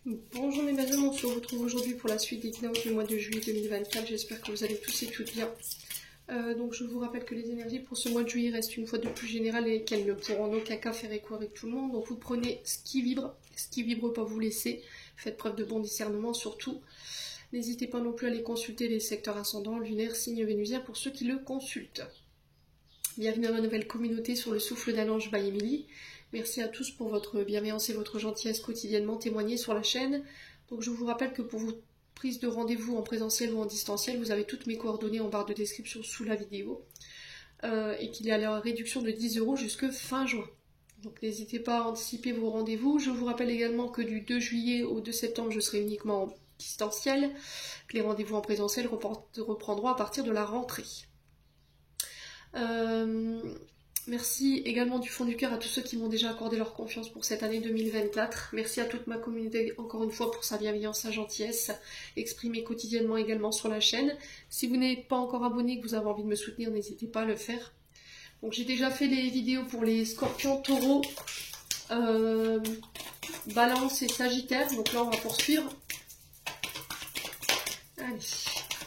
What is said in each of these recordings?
Bonjour mes bazins, on se retrouve aujourd'hui pour la suite des guidances du mois de juillet 2024. J'espère que vous allez tous et toutes bien. Donc je vous rappelle que les énergies pour ce mois de juillet restent une fois de plus générales et qu'elles ne pourront en aucun cas faire écho avec tout le monde. Donc vous prenez ce qui vibre pas vous laissez. Faites preuve de bon discernement surtout. N'hésitez pas non plus à aller consulter les secteurs ascendants, lunaires, signes vénusiens pour ceux qui le consultent. Bienvenue dans ma nouvelle communauté sur le souffle d'un ange by Emily. Merci à tous pour votre bienveillance et votre gentillesse quotidiennement témoignée sur la chaîne. Donc je vous rappelle que pour vos prises de rendez-vous en présentiel ou en distanciel, vous avez toutes mes coordonnées en barre de description sous la vidéo. Et qu'il y a la réduction de 10 € jusque fin juin. Donc n'hésitez pas à anticiper vos rendez-vous. Je vous rappelle également que du 2 juillet au 2 septembre, je serai uniquement en distanciel. Que les rendez-vous en présentiel reprendront à partir de la rentrée. Merci également du fond du cœur à tous ceux qui m'ont déjà accordé leur confiance pour cette année 2024. Merci à toute ma communauté encore une fois pour sa bienveillance, sa gentillesse, exprimée quotidiennement également sur la chaîne. Si vous n'êtes pas encore abonné et que vous avez envie de me soutenir, n'hésitez pas à le faire. Donc j'ai déjà fait les vidéos pour les scorpions, taureaux, balance et sagittaire. Donc là on va poursuivre. Allez,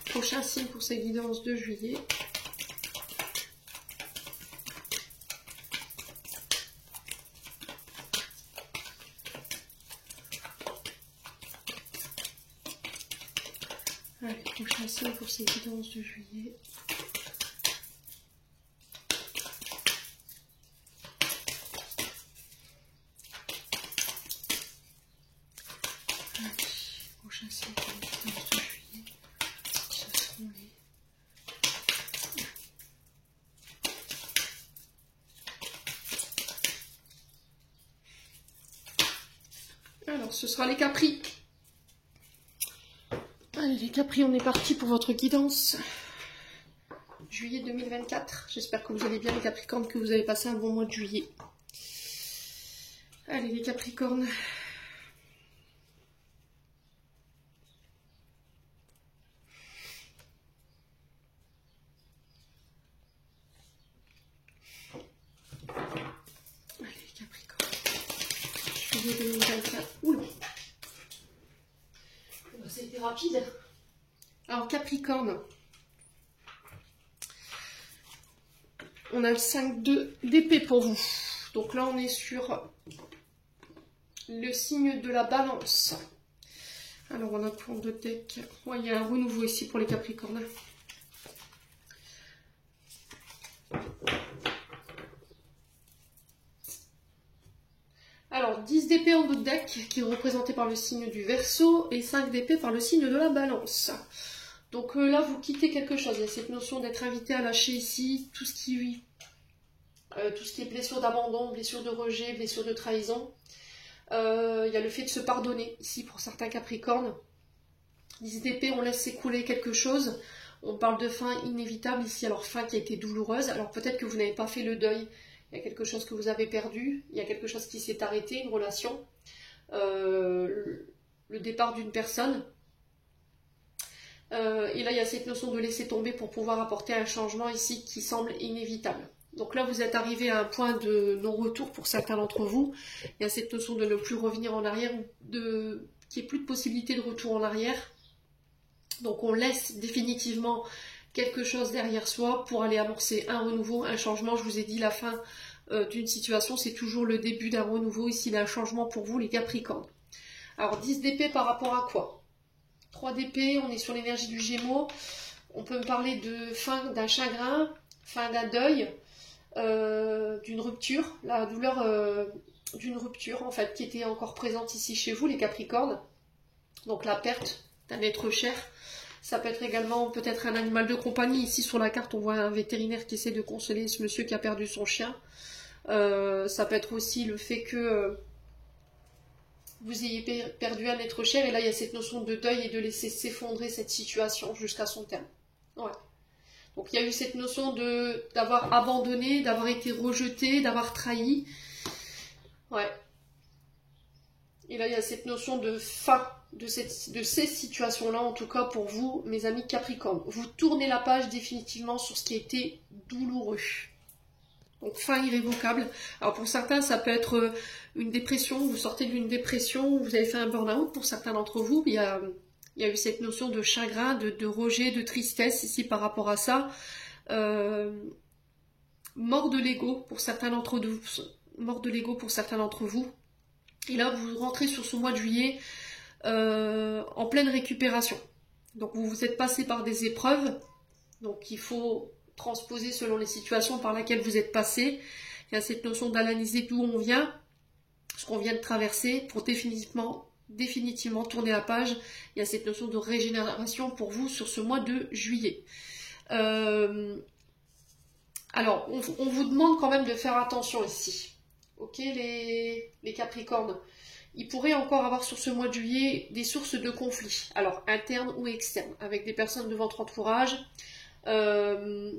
prochain signe pour ces guidances de juillet. Allez, prochain signe pour ces guidances de juillet. Allez, prochain signe pour les guidances de juillet. Ce seront les... Alors, ce sera les Capris. Allez les Capris, on est parti pour votre guidance juillet 2024. J'espère que vous allez bien les Capricornes, que vous avez passé un bon mois de juillet. Allez les Capricornes. Allez les Capricornes. Juillet 2024. Oula. C'était rapide. Alors Capricorne, on a le 5 d'épée pour vous. Donc là on est sur le signe de la balance. Alors on a pour deux decks. Ouais, il y a un renouveau ici pour les Capricornes. Alors, 10 d'épée en d'autres deck, qui est représenté par le signe du Verseau, et 5 d'épée par le signe de la Balance. Donc là, vous quittez quelque chose. Il y a cette notion d'être invité à lâcher ici tout ce qui est blessure d'abandon, blessure de rejet, blessure de trahison. Il y a le fait de se pardonner ici pour certains Capricornes. 10 d'épée, on laisse s'écouler quelque chose. On parle de fin inévitable ici, alors fin qui a été douloureuse. Alors peut-être que vous n'avez pas fait le deuil. Il y a quelque chose que vous avez perdu, il y a quelque chose qui s'est arrêté, une relation, le départ d'une personne. Et là, il y a cette notion de laisser tomber pour pouvoir apporter un changement ici qui semble inévitable. Donc là, vous êtes arrivé à un point de non-retour pour certains d'entre vous. Il y a cette notion de ne plus revenir en arrière, qu'il n'y ait plus de possibilité de retour en arrière. Donc on laisse définitivement quelque chose derrière soi pour aller amorcer un renouveau, un changement. Je vous ai dit, la fin d'une situation, c'est toujours le début d'un renouveau. Ici, d'un changement pour vous, les Capricornes. Alors, 10 d'épée par rapport à quoi? 3 d'épée, on est sur l'énergie du Gémeaux. On peut me parler de fin d'un chagrin, fin d'un deuil, d'une rupture, la douleur d'une rupture, en fait, qui était encore présente ici chez vous, les Capricornes. Donc, la perte d'un être cher. Ça peut être également peut-être un animal de compagnie. Ici sur la carte, on voit un vétérinaire qui essaie de consoler ce monsieur qui a perdu son chien. Ça peut être aussi le fait que vous ayez perdu un être cher. Et là, il y a cette notion de deuil et de laisser s'effondrer cette situation jusqu'à son terme. Ouais. Donc il y a eu cette notion d'avoir abandonné, d'avoir été rejeté, d'avoir trahi. Ouais. Et là, il y a cette notion de fin de ces situations-là, en tout cas pour vous, mes amis Capricornes. Vous tournez la page définitivement sur ce qui a été douloureux. Donc fin irrévocable. Alors pour certains, ça peut être une dépression, vous sortez d'une dépression, vous avez fait un burn-out. Pour certains d'entre vous, il y a eu cette notion de chagrin, de rejet, de tristesse ici par rapport à ça. Mort de l'ego pour certains d'entre vous. Et là, vous rentrez sur ce mois de juillet en pleine récupération. Donc vous vous êtes passé par des épreuves, donc il faut transposer selon les situations par lesquelles vous êtes passé. Il y a cette notion d'analyser d'où on vient, ce qu'on vient de traverser, pour définitivement tourner la page. Il y a cette notion de régénération pour vous sur ce mois de juillet. Alors, on vous demande quand même de faire attention ici. Ok, les Capricornes. Il pourrait encore avoir sur ce mois de juillet des sources de conflits, alors internes ou externes, avec des personnes de votre entourage. Mais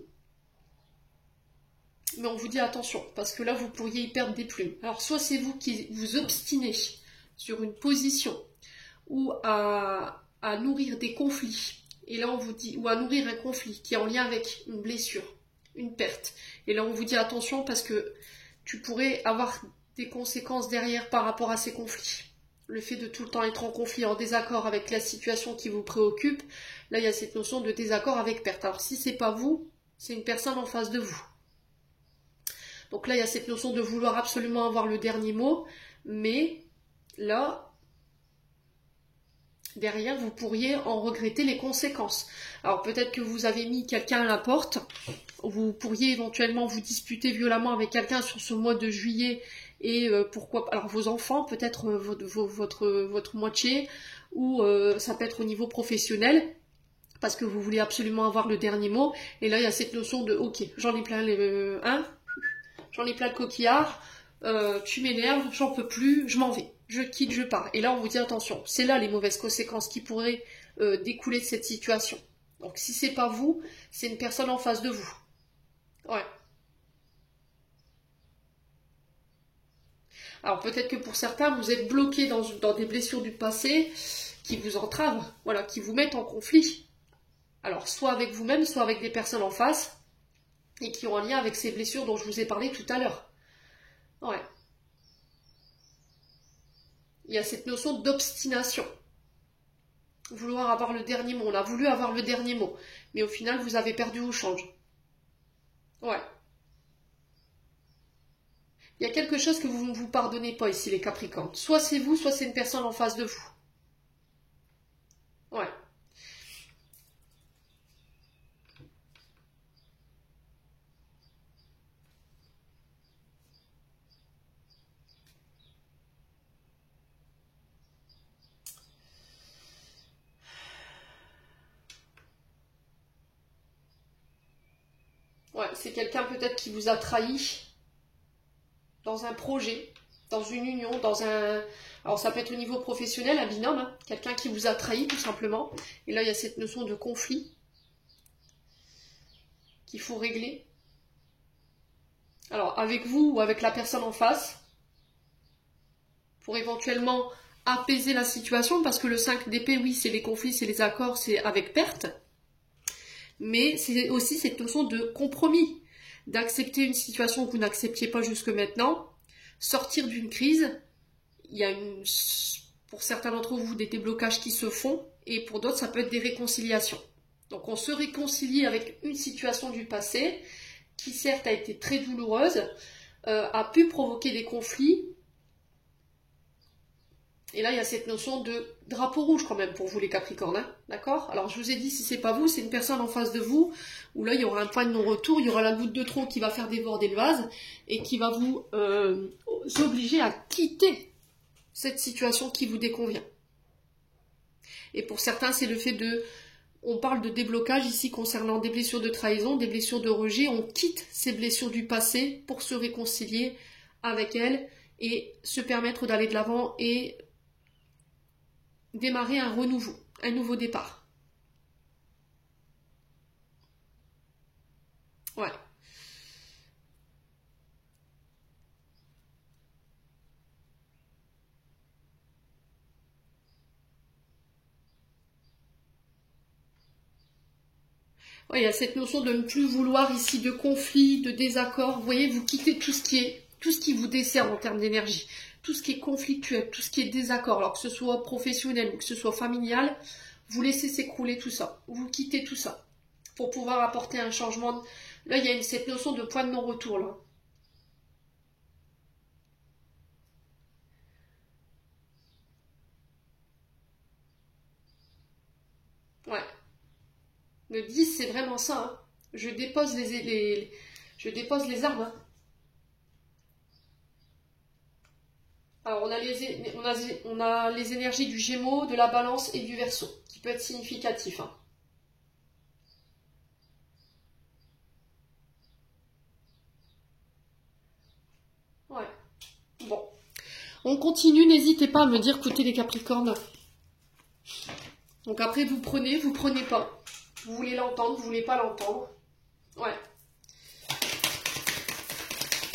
on vous dit attention, parce que là, vous pourriez y perdre des plumes. Alors, soit c'est vous qui vous obstinez sur une position ou à nourrir des conflits. Et là, on vous dit, ou à nourrir un conflit qui est en lien avec une blessure, une perte. Et là, on vous dit attention parce que tu pourrais avoir des conséquences derrière par rapport à ces conflits. Le fait de tout le temps être en conflit, en désaccord avec la situation qui vous préoccupe, là, il y a cette notion de désaccord avec perte. Alors, si c'est pas vous, c'est une personne en face de vous. Donc là, il y a cette notion de vouloir absolument avoir le dernier mot, mais là, derrière, vous pourriez en regretter les conséquences. Alors peut-être que vous avez mis quelqu'un à la porte, vous pourriez éventuellement vous disputer violemment avec quelqu'un sur ce mois de juillet, et pourquoi alors vos enfants, peut-être votre moitié, ou ça peut être au niveau professionnel, parce que vous voulez absolument avoir le dernier mot, et là il y a cette notion de ok, j'en ai plein j'en ai plein de coquillards, tu m'énerves, j'en peux plus, je m'en vais. Je quitte, je pars. Et là, on vous dit attention, c'est là les mauvaises conséquences qui pourraient découler de cette situation. Donc, si c'est pas vous, c'est une personne en face de vous. Ouais. Alors, peut-être que pour certains, vous êtes bloqué dans des blessures du passé qui vous entravent, voilà, qui vous mettent en conflit. Alors, soit avec vous-même, soit avec des personnes en face et qui ont un lien avec ces blessures dont je vous ai parlé tout à l'heure. Ouais. Il y a cette notion d'obstination. Vouloir avoir le dernier mot. On a voulu avoir le dernier mot. Mais au final, vous avez perdu au change. Ouais. Il y a quelque chose que vous ne vous pardonnez pas ici, les Capricornes. Soit c'est vous, soit c'est une personne en face de vous. Ouais. Ouais, c'est quelqu'un peut-être qui vous a trahi dans un projet, dans une union, dans un... Alors ça peut être au niveau professionnel, un binôme, hein. Quelqu'un qui vous a trahi tout simplement. Et là, il y a cette notion de conflit qu'il faut régler. Alors, avec vous ou avec la personne en face, pour éventuellement apaiser la situation, parce que le 5 d'épée, oui, c'est les conflits, c'est les accords, c'est avec perte. Mais c'est aussi cette notion de compromis, d'accepter une situation que vous n'acceptiez pas jusque maintenant, sortir d'une crise. Il y a pour certains d'entre vous des déblocages qui se font, et pour d'autres, ça peut être des réconciliations. Donc on se réconcilie avec une situation du passé, qui certes a été très douloureuse, a pu provoquer des conflits. Et là, il y a cette notion de drapeau rouge quand même pour vous les Capricornes, hein, d'accord? Alors je vous ai dit, si c'est pas vous, c'est une personne en face de vous, où là, il y aura un point de non-retour, il y aura la goutte de trop qui va faire déborder le vase, et qui va vous obliger à quitter cette situation qui vous déconvient. Et pour certains, c'est le fait de... On parle de déblocage ici concernant des blessures de trahison, des blessures de rejet. On quitte ces blessures du passé pour se réconcilier avec elles et se permettre d'aller de l'avant et démarrer un renouveau, un nouveau départ. Ouais. Ouais, il y a cette notion de ne plus vouloir ici de conflit, de désaccord. Vous voyez, vous quittez tout ce qui vous dessert en termes d'énergie, tout ce qui est conflictuel, tout ce qui est désaccord, alors que ce soit professionnel ou que ce soit familial, vous laissez s'écrouler tout ça. Vous quittez tout ça pour pouvoir apporter un changement. Là, il y a cette notion de point de non-retour là. Ouais. Le 10, c'est vraiment ça. Hein. Je dépose je dépose les armes. Hein. Alors, on a les énergies du Gémeaux, de la Balance et du Verseau, qui peut être significatif. Hein. Ouais. Bon. On continue, n'hésitez pas à me dire, écoutez les Capricornes. Donc après, vous prenez pas. Vous voulez l'entendre, vous voulez pas l'entendre. Ouais.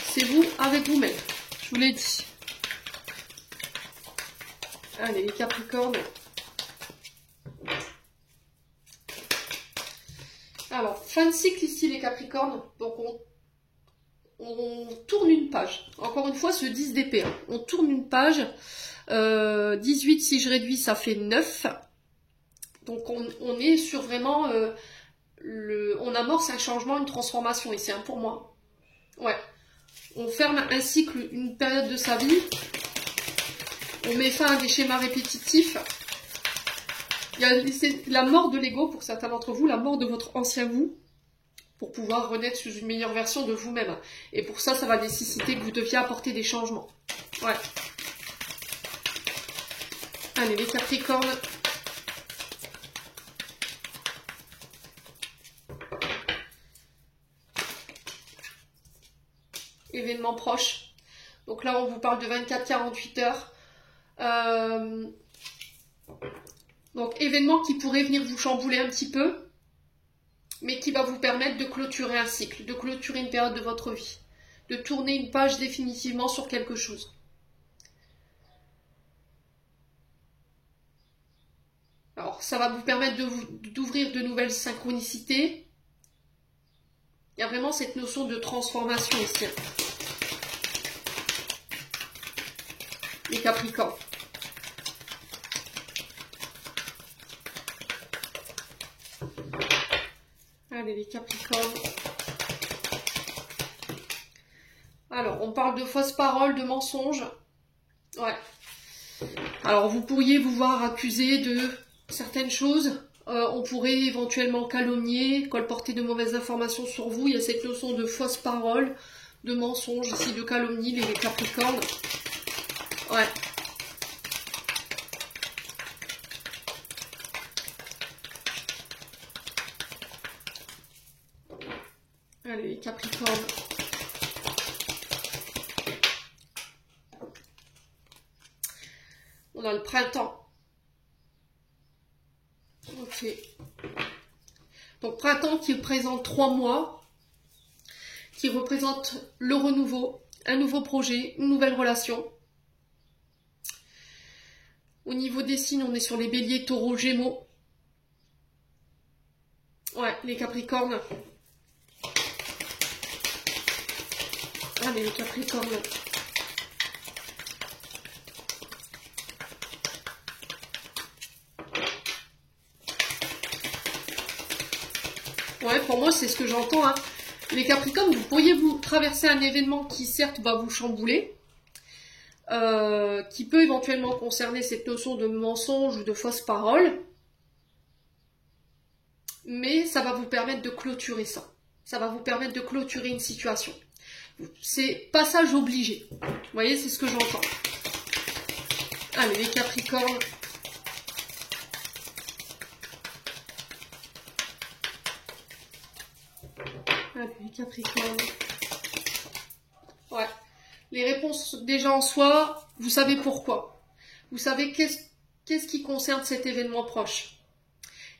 C'est vous avec vous-même. Je vous l'ai dit. Allez, les Capricornes. Alors, fin de cycle ici, les Capricornes. Donc, on tourne une page. Encore une fois, ce 10 d'épée. Hein. On tourne une page. 18, si je réduis, ça fait 9. Donc, on est sur vraiment... on amorce un changement, une transformation ici, hein, pour moi. Ouais. On ferme un cycle, une période de sa vie. On met fin à des schémas répétitifs. Il y a la mort de l'ego pour certains d'entre vous, la mort de votre ancien vous, pour pouvoir renaître sous une meilleure version de vous-même. Et pour ça, ça va nécessiter que vous deviez apporter des changements. Ouais. Allez, les Capricornes. Événements proches. Donc là, on vous parle de 24-48 heures. Donc, événement qui pourrait venir vous chambouler un petit peu, mais qui va vous permettre de clôturer un cycle, de clôturer une période de votre vie, de tourner une page définitivement sur quelque chose. Alors, ça va vous permettre d'ouvrir de nouvelles synchronicités. Il y a vraiment cette notion de transformation ici. Les Capricornes. Allez, les Capricornes. Alors, on parle de fausses paroles, de mensonges. Ouais. Alors, vous pourriez vous voir accusé de certaines choses. On pourrait éventuellement calomnier, colporter de mauvaises informations sur vous. Il y a cette notion de fausses paroles, de mensonges ici, de calomnie, les Capricornes. Ouais. Allez, les Capricornes. On a le printemps. Ok. Donc, printemps qui représente 3 mois, qui représente le renouveau, un nouveau projet, une nouvelle relation. Au niveau des signes, on est sur les béliers, taureaux, gémeaux. Ouais, les Capricornes. Allez, les Capricornes. Ouais, pour moi, c'est ce que j'entends. Hein. Les Capricornes, vous pourriez vous traverser un événement qui, certes, va vous chambouler, qui peut éventuellement concerner cette notion de mensonge ou de fausse parole, mais ça va vous permettre de clôturer ça. Ça va vous permettre de clôturer une situation. C'est passage obligé. Vous voyez, c'est ce que j'entends. Allez, les Capricornes. Allez, les Capricornes. Ouais. Les réponses déjà en soi, vous savez pourquoi. Vous savez qu'est-ce qui concerne cet événement proche.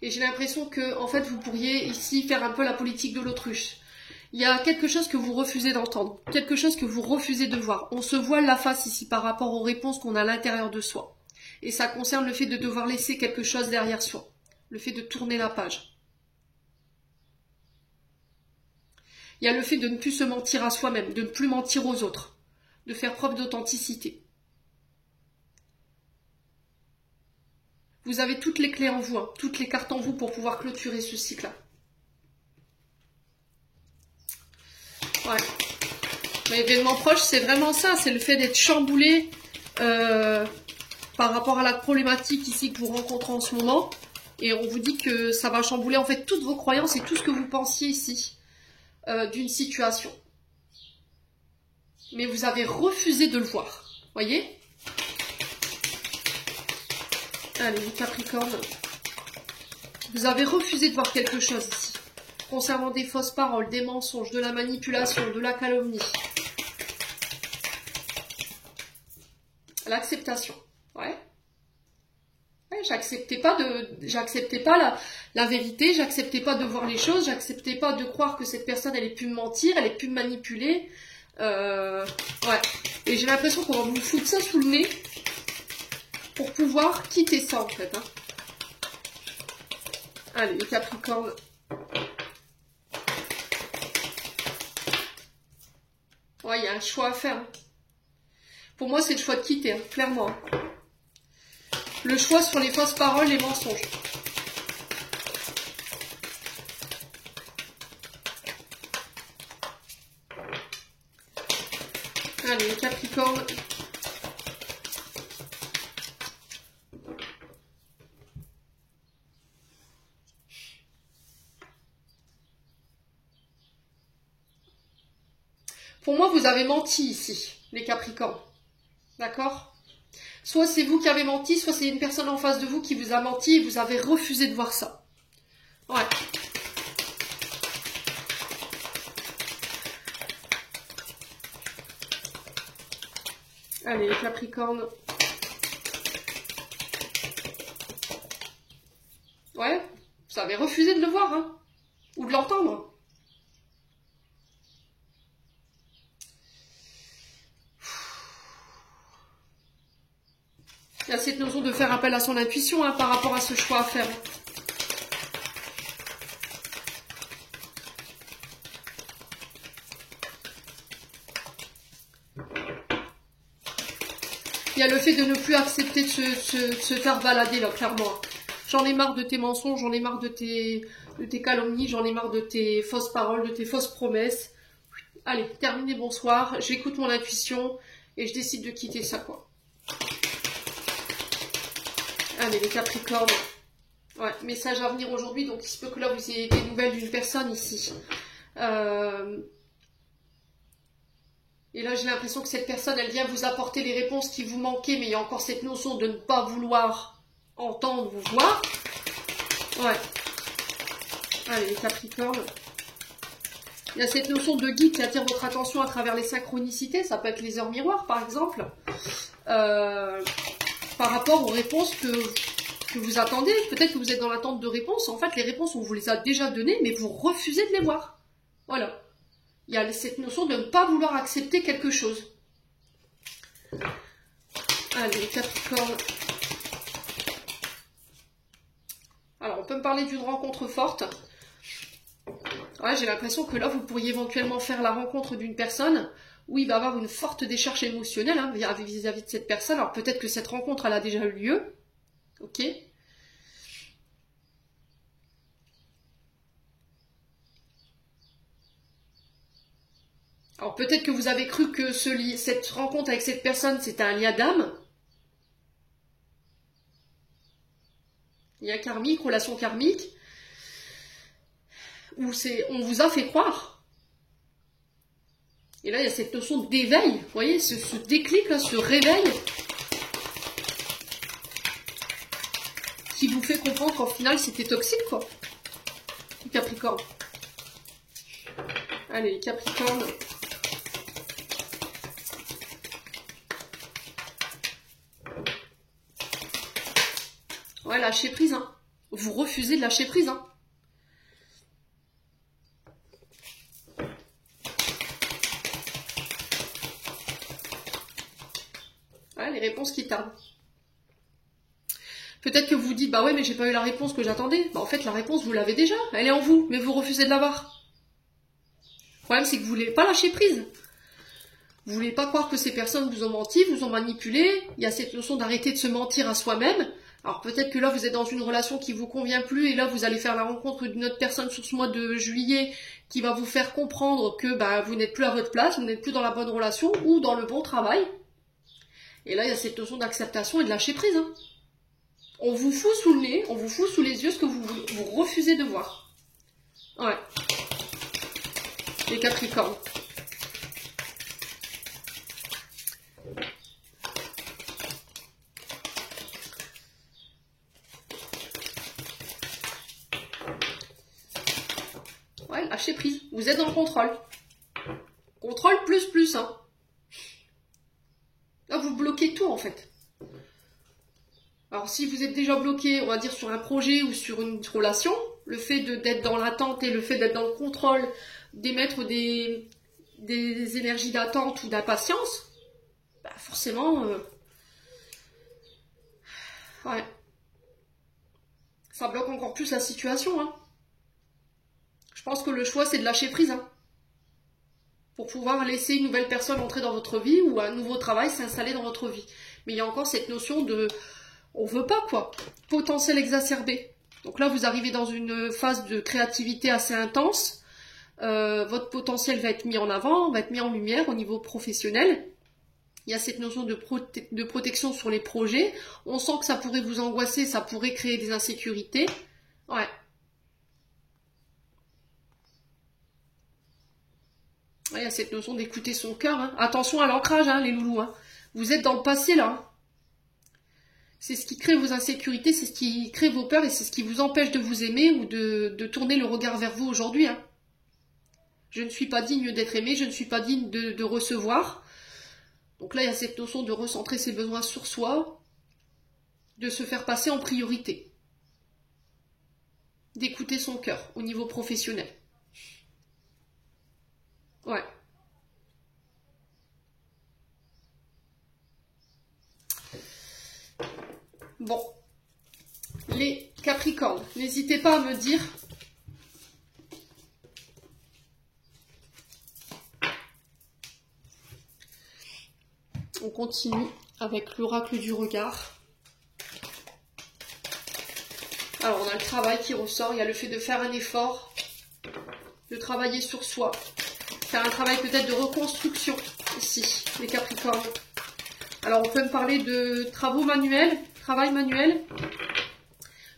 Et j'ai l'impression que, en fait, vous pourriez ici faire un peu la politique de l'autruche. Il y a quelque chose que vous refusez d'entendre, quelque chose que vous refusez de voir. On se voile la face ici par rapport aux réponses qu'on a à l'intérieur de soi. Et ça concerne le fait de devoir laisser quelque chose derrière soi, le fait de tourner la page. Il y a le fait de ne plus se mentir à soi-même, de ne plus mentir aux autres, de faire preuve d'authenticité. Vous avez toutes les clés en vous, hein, toutes les cartes en vous pour pouvoir clôturer ce cycle-là. Ouais. L'événement proche, c'est vraiment ça, c'est le fait d'être chamboulé par rapport à la problématique ici que vous rencontrez en ce moment. Et on vous dit que ça va chambouler en fait toutes vos croyances et tout ce que vous pensiez ici d'une situation. Mais vous avez refusé de le voir. Voyez? Allez, Capricorne. Vous avez refusé de voir quelque chose ici. Concernant des fausses paroles, des mensonges, de la manipulation, de la calomnie. L'acceptation. Ouais. Ouais, j'acceptais pas la vérité, j'acceptais pas de voir les choses, j'acceptais pas de croire que cette personne elle ait pu me mentir, elle ait pu me manipuler. Ouais. Et j'ai l'impression qu'on va vous foutre ça sous le nez pour pouvoir quitter ça en fait. Hein. Allez, les Capricornes. Ouais, il y a un choix à faire. Hein. Pour moi, c'est le choix de quitter, hein, clairement. Le choix sur les fausses paroles, les mensonges. Allez, les Capricornes. Pour moi, vous avez menti ici, les Capricornes. D'accord? Soit c'est vous qui avez menti, soit c'est une personne en face de vous qui vous a menti et vous avez refusé de voir ça. Ouais. Allez, les Capricornes. Ouais, vous avez refusé de le voir, hein, ou de l'entendre. Il y a cette notion de faire appel à son intuition hein, par rapport à ce choix à faire. Il y a le fait de ne plus accepter de se faire balader, là, clairement. J'en ai marre de tes mensonges, j'en ai marre de tes calomnies, j'en ai marre de tes fausses paroles, de tes fausses promesses. Allez, terminé, bonsoir. J'écoute mon intuition et je décide de quitter ça, quoi. Allez, les Capricornes. Ouais, message à venir aujourd'hui. Donc, il se peut que là, vous ayez des nouvelles d'une personne ici. Et là, j'ai l'impression que cette personne, elle vient vous apporter les réponses qui vous manquaient, mais il y a encore cette notion de ne pas vouloir entendre ou voir. Ouais. Allez, les Capricornes. Il y a cette notion de guide qui attire votre attention à travers les synchronicités. Ça peut être les heures miroirs, par exemple. Par rapport aux réponses que vous attendez. Peut-être que vous êtes dans l'attente de réponses. En fait, les réponses, on vous les a déjà données, mais vous refusez de les voir. Voilà. Il y a cette notion de ne pas vouloir accepter quelque chose. Allez, Capricorne. Alors, on peut me parler d'une rencontre forte. Ouais, j'ai l'impression que là, vous pourriez éventuellement faire la rencontre d'une personne où il va y avoir une forte décharge émotionnelle hein, vis-à-vis de cette personne. Alors, peut-être que cette rencontre, elle a déjà eu lieu. Ok. Alors peut-être que vous avez cru que cette rencontre avec cette personne, c'était un lien d'âme. Lien karmique, relation karmique. Où on vous a fait croire. Et là, il y a cette notion d'éveil. Vous voyez, ce déclic, là, ce réveil. Qui vous fait comprendre qu'en final, c'était toxique, quoi. Capricorne. Allez, Capricorne. Ouais, lâcher prise, hein. Vous refusez de lâcher prise, hein. Ouais, les réponses qui tardent. Peut-être que vous vous dites, bah ouais, mais j'ai pas eu la réponse que j'attendais. Bah en fait, la réponse, vous l'avez déjà. Elle est en vous, mais vous refusez de l'avoir. problème, c'est que vous voulez pas lâcher prise. Vous voulez pas croire que ces personnes vous ont menti, vous ont manipulé. Il y a cette notion d'arrêter de se mentir à soi-même. Alors peut-être que là, vous êtes dans une relation qui vous convient plus et là, vous allez faire la rencontre d'une autre personne sur ce mois de juillet qui va vous faire comprendre que bah, vous n'êtes plus à votre place, vous n'êtes plus dans la bonne relation ou dans le bon travail. Et là, il y a cette notion d'acceptation et de lâcher prise. Hein. On vous fout sous le nez, on vous fout sous les yeux ce que vous refusez de voir. Ouais. Les Capricornes. Ouais, lâchez prise. Vous êtes dans le contrôle. Contrôle plus, hein. Là, vous bloquez tout, en fait. Alors, si vous êtes déjà bloqué, on va dire, sur un projet ou sur une relation, le fait d'être dans l'attente et le fait d'être dans le contrôle, d'émettre des énergies d'attente ou d'impatience, bah forcément, ouais. Ça bloque encore plus la situation, hein. Je pense que le choix, c'est de lâcher prise, hein. Pour pouvoir laisser une nouvelle personne entrer dans votre vie ou un nouveau travail s'installer dans votre vie. Mais il y a encore cette notion de... On veut pas, quoi. Potentiel exacerbé. Donc là, vous arrivez dans une phase de créativité assez intense. Votre potentiel va être mis en avant, va être mis en lumière au niveau professionnel. Il y a cette notion de protection sur les projets. On sent que ça pourrait vous angoisser, ça pourrait créer des insécurités. Ouais. Il y a cette notion d'écouter son cœur. Hein. Attention à l'ancrage, hein, les loulous. Hein. Vous êtes dans le passé, là. C'est ce qui crée vos insécurités, c'est ce qui crée vos peurs et c'est ce qui vous empêche de vous aimer ou de tourner le regard vers vous aujourd'hui. Hein. Je ne suis pas digne d'être aimé, je ne suis pas digne de recevoir. Donc là, il y a cette notion de recentrer ses besoins sur soi, de se faire passer en priorité, d'écouter son cœur au niveau professionnel. Ouais. Bon. Les Capricornes, n'hésitez pas à me dire on continue avec l'oracle du regard. Alors on a le travail qui ressort, il y a le fait de faire un effort, de travailler sur soi, faire un travail peut-être de reconstruction ici, les Capricornes. Alors on peut me parler de travaux manuels, travail manuel,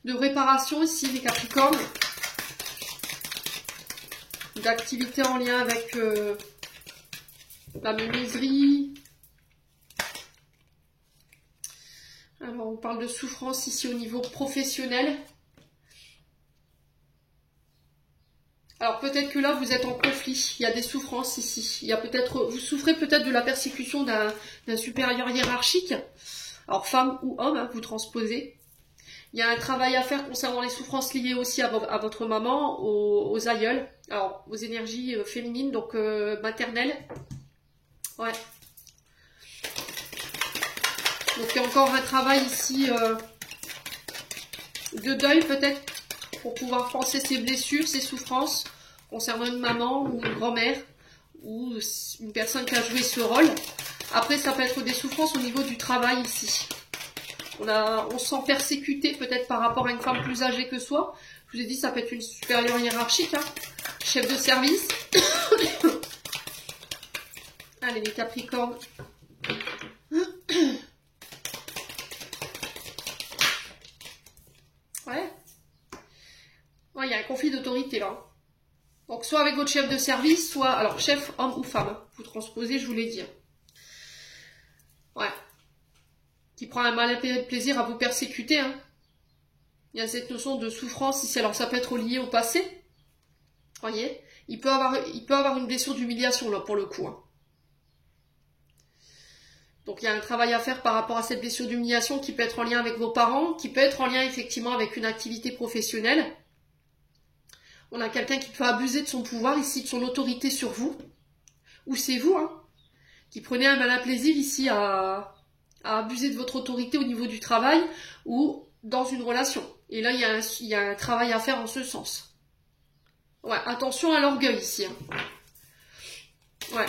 de réparation ici, les Capricornes, d'activités en lien avec la menuiserie. Alors on parle de souffrance ici au niveau professionnel. Alors peut-être que là vous êtes en conflit, il y a des souffrances ici. Il y a peut-être, vous souffrez peut-être de la persécution d'un supérieur hiérarchique. Alors femme ou homme, hein, vous transposez. Il y a un travail à faire concernant les souffrances liées aussi à votre maman, aux aïeuls, alors aux énergies féminines, donc maternelles. Ouais. Donc il y a encore un travail ici de deuil peut-être, pour pouvoir penser ses blessures, ses souffrances, concernant une maman ou une grand-mère, ou une personne qui a joué ce rôle. Après, ça peut être des souffrances au niveau du travail ici. On se sent persécuté peut-être par rapport à une femme plus âgée que soi. Je vous ai dit, ça peut être une supérieure hiérarchique, hein. Chef de service. Allez, les Capricornes. Ouais. Ouais, il y a un conflit d'autorité là. Donc, soit avec votre chef de service, soit... Alors, chef, homme ou femme. Hein. Vous transposez, je vous l'ai dit. Ouais. Qui prend un malin plaisir à vous persécuter. Hein. Il y a cette notion de souffrance ici. Alors, ça peut être lié au passé. Vous voyez, il peut avoir une blessure d'humiliation, là, pour le coup. Hein. Donc, il y a un travail à faire par rapport à cette blessure d'humiliation qui peut être en lien avec vos parents, qui peut être en lien, effectivement, avec une activité professionnelle. On a quelqu'un qui peut abuser de son pouvoir ici, de son autorité sur vous. Ou c'est vous, hein, qui prenez un malin plaisir ici à abuser de votre autorité au niveau du travail ou dans une relation. Et là, il y a un travail à faire en ce sens. Ouais, attention à l'orgueil ici. Hein. Ouais.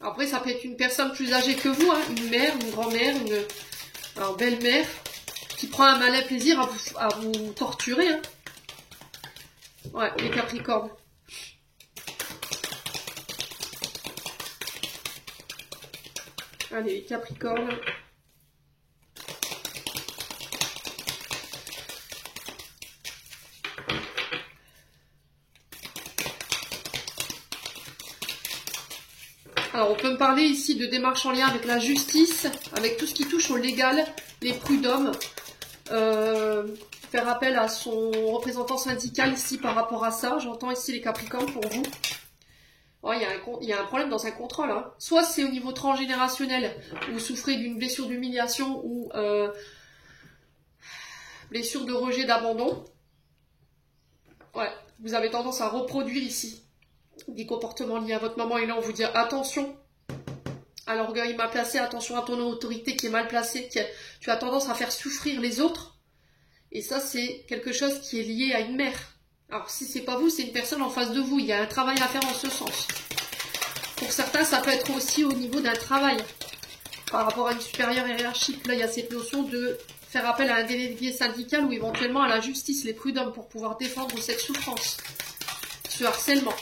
Après, ça peut être une personne plus âgée que vous, hein, une mère, une grand-mère, une belle-mère, qui prend un malin plaisir à vous torturer. Hein. Ouais, les Capricornes. Allez, les Capricornes. Alors, on peut me parler ici de démarches en lien avec la justice, avec tout ce qui touche au légal, les prud'hommes, faire appel à son représentant syndical ici par rapport à ça. J'entends ici les Capricornes pour vous. Oh, il y a un problème dans un contrat là. Soit c'est au niveau transgénérationnel, vous souffrez d'une blessure d'humiliation ou blessure de rejet, d'abandon. Ouais, vous avez tendance à reproduire ici des comportements liés à votre maman, et là on vous dit attention à l'orgueil mal placé, attention à ton autorité qui est mal placée, tu as tendance à faire souffrir les autres, et ça c'est quelque chose qui est lié à une mère. Alors si c'est pas vous, c'est une personne en face de vous, il y a un travail à faire en ce sens. Pour certains ça peut être aussi au niveau d'un travail, par rapport à une supérieure hiérarchique. Là il y a cette notion de faire appel à un délégué syndical ou éventuellement à la justice, les prud'hommes, pour pouvoir défendre cette souffrance, ce harcèlement.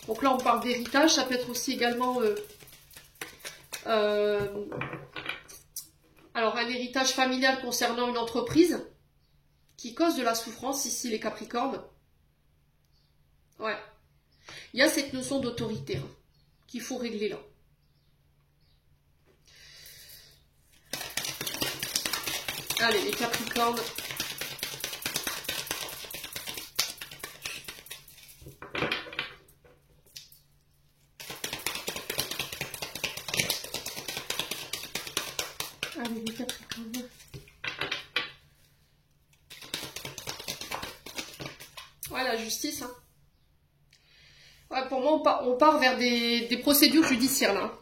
Donc là, on parle d'héritage, ça peut être aussi également alors un héritage familial concernant une entreprise qui cause de la souffrance, ici les Capricornes. Ouais. Il y a cette notion d'autorité hein, qu'il faut régler là. Allez, les Capricornes. Allez, les Capricornes. Ouais, la justice. Hein. Ouais, pour moi, on part vers des procédures judiciaires, là.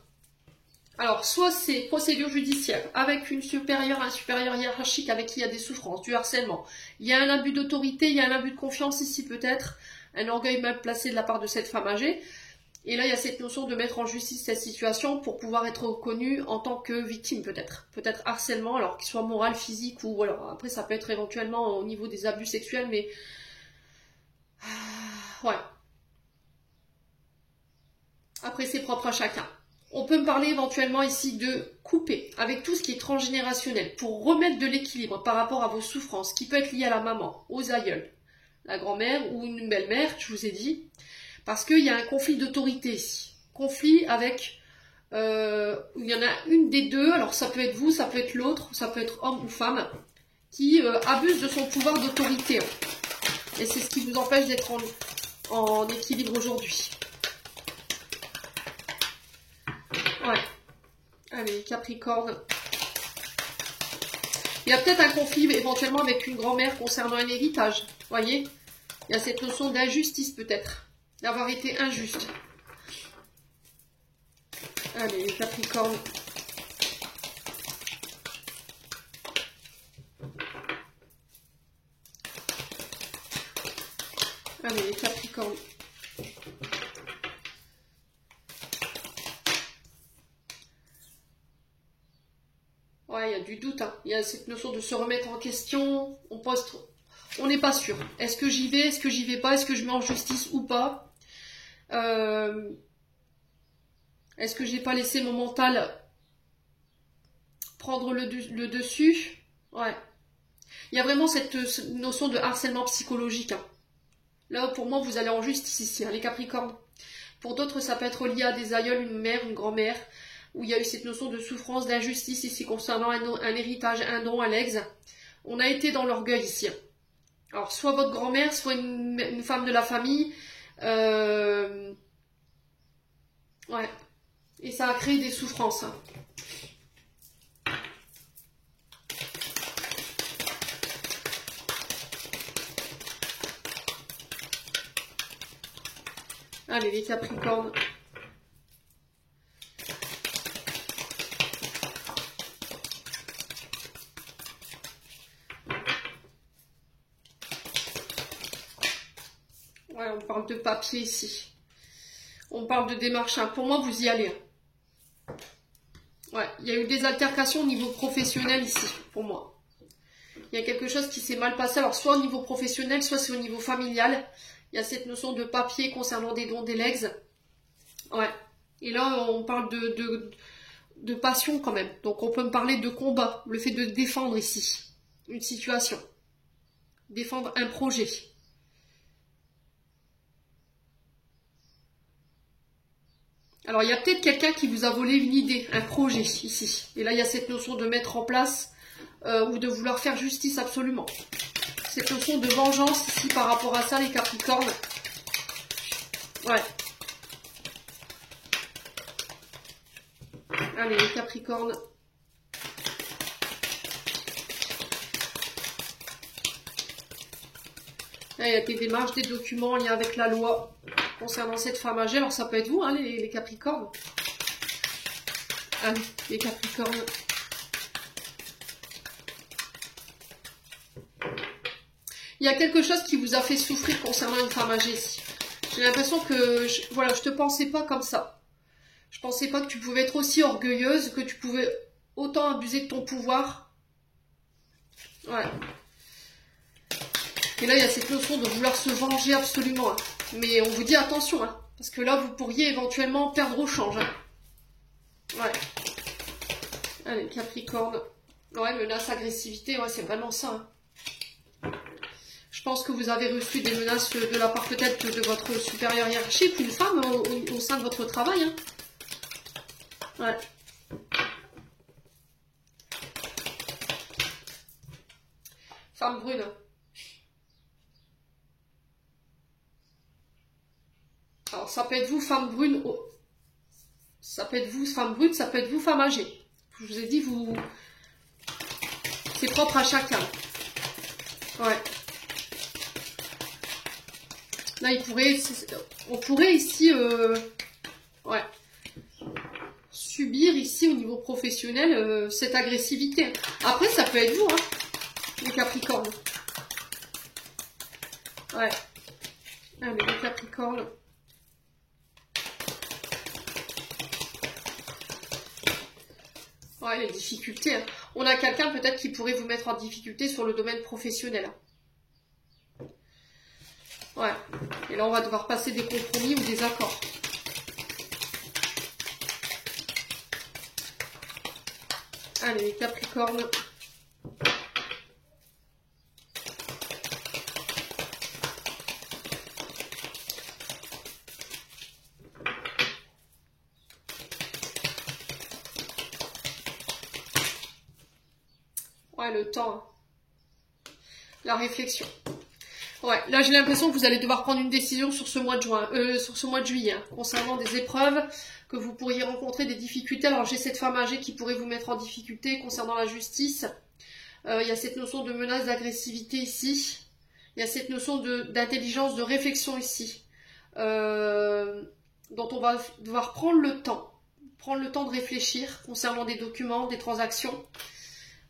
Alors, soit c'est procédure judiciaire avec une supérieure, un supérieur hiérarchique avec qui il y a des souffrances, du harcèlement. Il y a un abus d'autorité, il y a un abus de confiance ici peut-être, un orgueil mal placé de la part de cette femme âgée. Et là, il y a cette notion de mettre en justice cette situation pour pouvoir être reconnue en tant que victime peut-être. Peut-être harcèlement, alors qu'il soit moral, physique ou... Alors, après, ça peut être éventuellement au niveau des abus sexuels, mais... Ouais. Après, c'est propre à chacun. On peut me parler éventuellement ici de couper avec tout ce qui est transgénérationnel pour remettre de l'équilibre par rapport à vos souffrances qui peut être lié à la maman, aux aïeuls, la grand-mère ou une belle-mère, je vous ai dit, parce qu'il y a un conflit d'autorité ici. Conflit avec, il y en a une des deux, alors ça peut être vous, ça peut être l'autre, ça peut être homme ou femme, qui abuse de son pouvoir d'autorité. Et c'est ce qui vous empêche d'être en équilibre aujourd'hui. Ouais. Allez, Capricorne. Il y a peut-être un conflit éventuellement avec une grand-mère concernant un héritage. Vous voyez? Il y a cette notion d'injustice peut-être. D'avoir été injuste. Allez, Capricorne. Allez, Capricorne. Ouais, il y a du doute. Hein. Il y a cette notion de se remettre en question. On n'est pas sûr. Est-ce que j'y vais? Est-ce que j'y vais pas? Est-ce que je mets en justice ou pas? Est-ce que j'ai pas laissé mon mental prendre le dessus? Ouais. Il y a vraiment cette notion de harcèlement psychologique. Hein. Là, pour moi, vous allez en justice ici, hein, les Capricornes. Pour d'autres, ça peut être lié à des aïeuls, une mère, une grand-mère, où il y a eu cette notion de souffrance, d'injustice ici concernant un héritage, un don, un legs. On a été dans l'orgueil ici. Alors, soit votre grand-mère, soit une femme de la famille. Ouais. Et ça a créé des souffrances. Hein. Allez, les Capricornes. parle de papier ici. On parle de démarche. Hein. Pour moi, vous y allez. Ouais, il y a eu des altercations au niveau professionnel ici, pour moi. Il y a quelque chose qui s'est mal passé. Alors, soit au niveau professionnel, soit c'est au niveau familial. Il y a cette notion de papier concernant des dons, des legs. Ouais. Et là, on parle de passion quand même. Donc, on peut me parler de combat. Le fait de défendre ici une situation. Défendre un projet. Alors, il y a peut-être quelqu'un qui vous a volé une idée, un projet ici. Et là, il y a cette notion de mettre en place ou de vouloir faire justice absolument. Cette notion de vengeance ici par rapport à ça, les Capricornes. Ouais. Allez, les Capricornes. Là, il y a des démarches, des documents en lien avec la loi concernant cette femme âgée. Alors, ça peut être vous, hein, les Capricornes. Allez, les Capricornes. Il y a quelque chose qui vous a fait souffrir concernant une femme âgée ici. J'ai l'impression que, voilà, je te pensais pas comme ça. Je pensais pas que tu pouvais être aussi orgueilleuse, que tu pouvais autant abuser de ton pouvoir. Ouais. Et là, il y a cette notion de vouloir se venger absolument. Hein. Mais on vous dit attention, hein, parce que là, vous pourriez éventuellement perdre au change. Hein. Ouais. Allez, Capricorne. Ouais, menace, agressivité, ouais, c'est vraiment ça. Hein. Je pense que vous avez reçu des menaces de la part peut-être de votre supérieur hiérarchique, une femme au sein de votre travail. Hein. Ouais. Femme brune. Alors, ça peut être vous, femme brune. Ça peut être vous, femme brune, ça peut être vous, femme âgée. Je vous ai dit, vous... C'est propre à chacun. Ouais. Là, on pourrait ici... Ouais. Subir ici, au niveau professionnel, cette agressivité. Après, ça peut être vous, hein, les Capricornes. Ouais. Allez, les Capricornes. Ouais, les difficultés. Hein. On a quelqu'un peut-être qui pourrait vous mettre en difficulté sur le domaine professionnel. Ouais. Et là, on va devoir passer des compromis ou des accords. Allez, les Capricornes. Ouais, le temps. Hein. La réflexion. Ouais, là j'ai l'impression que vous allez devoir prendre une décision sur ce mois de juin, sur ce mois de juillet, hein, concernant des épreuves, que vous pourriez rencontrer des difficultés. Alors j'ai cette femme âgée qui pourrait vous mettre en difficulté concernant la justice. Il y a cette notion de menace d'agressivité ici. Il y a cette notion d'intelligence, de réflexion ici, dont on va devoir prendre le temps de réfléchir concernant des documents, des transactions.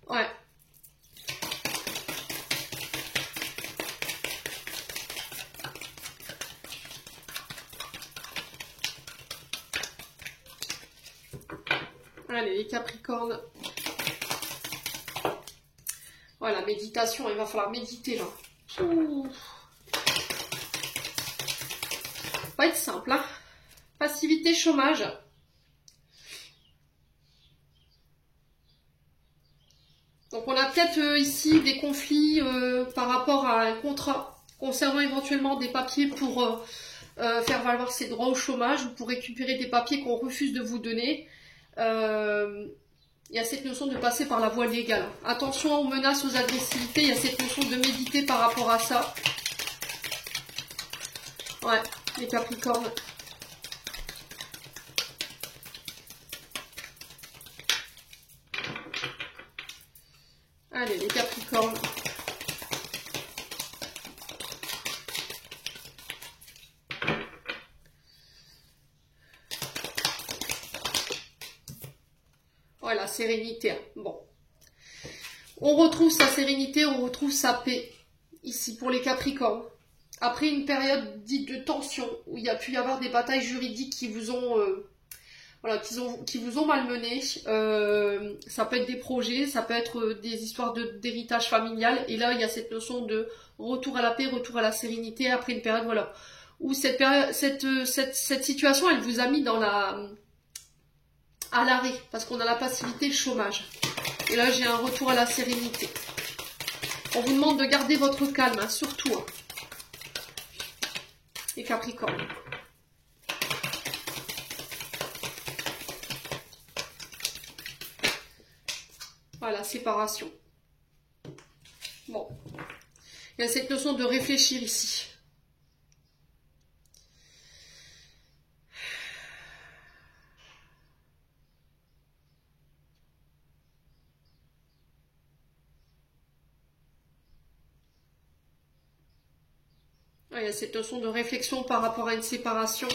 Ouais. Allez, les Capricornes. Voilà, méditation, il va falloir méditer là. Ouh. Va être simple, hein. Passivité, chômage. Donc on a peut-être ici des conflits par rapport à un contrat concernant éventuellement des papiers pour faire valoir ses droits au chômage ou pour récupérer des papiers qu'on refuse de vous donner. Il y a cette notion de passer par la voie légale. Attention aux menaces, aux agressivités. Il y a cette notion de méditer par rapport à ça. Ouais, les Capricornes. Allez, les Capricornes. Voilà, sérénité. Bon. On retrouve sa sérénité, on retrouve sa paix. Ici, pour les Capricornes. après une période dite de tension, où il y a pu y avoir des batailles juridiques qui vous ont, voilà, qui vous ont malmené. Ça peut être des projets, ça peut être des histoires d'héritage familial. Et là, il y a cette notion de retour à la paix, retour à la sérénité après une période, voilà, où cette situation, elle vous a mis dans à l'arrêt, parce qu'on a la passivité, le chômage. Et là, j'ai un retour à la sérénité. On vous demande de garder votre calme, hein, surtout. Hein. Les Capricornes. Voilà, séparation. Bon. Il y a cette notion de réfléchir ici. Il y a cette notion de réflexion par rapport à une séparation.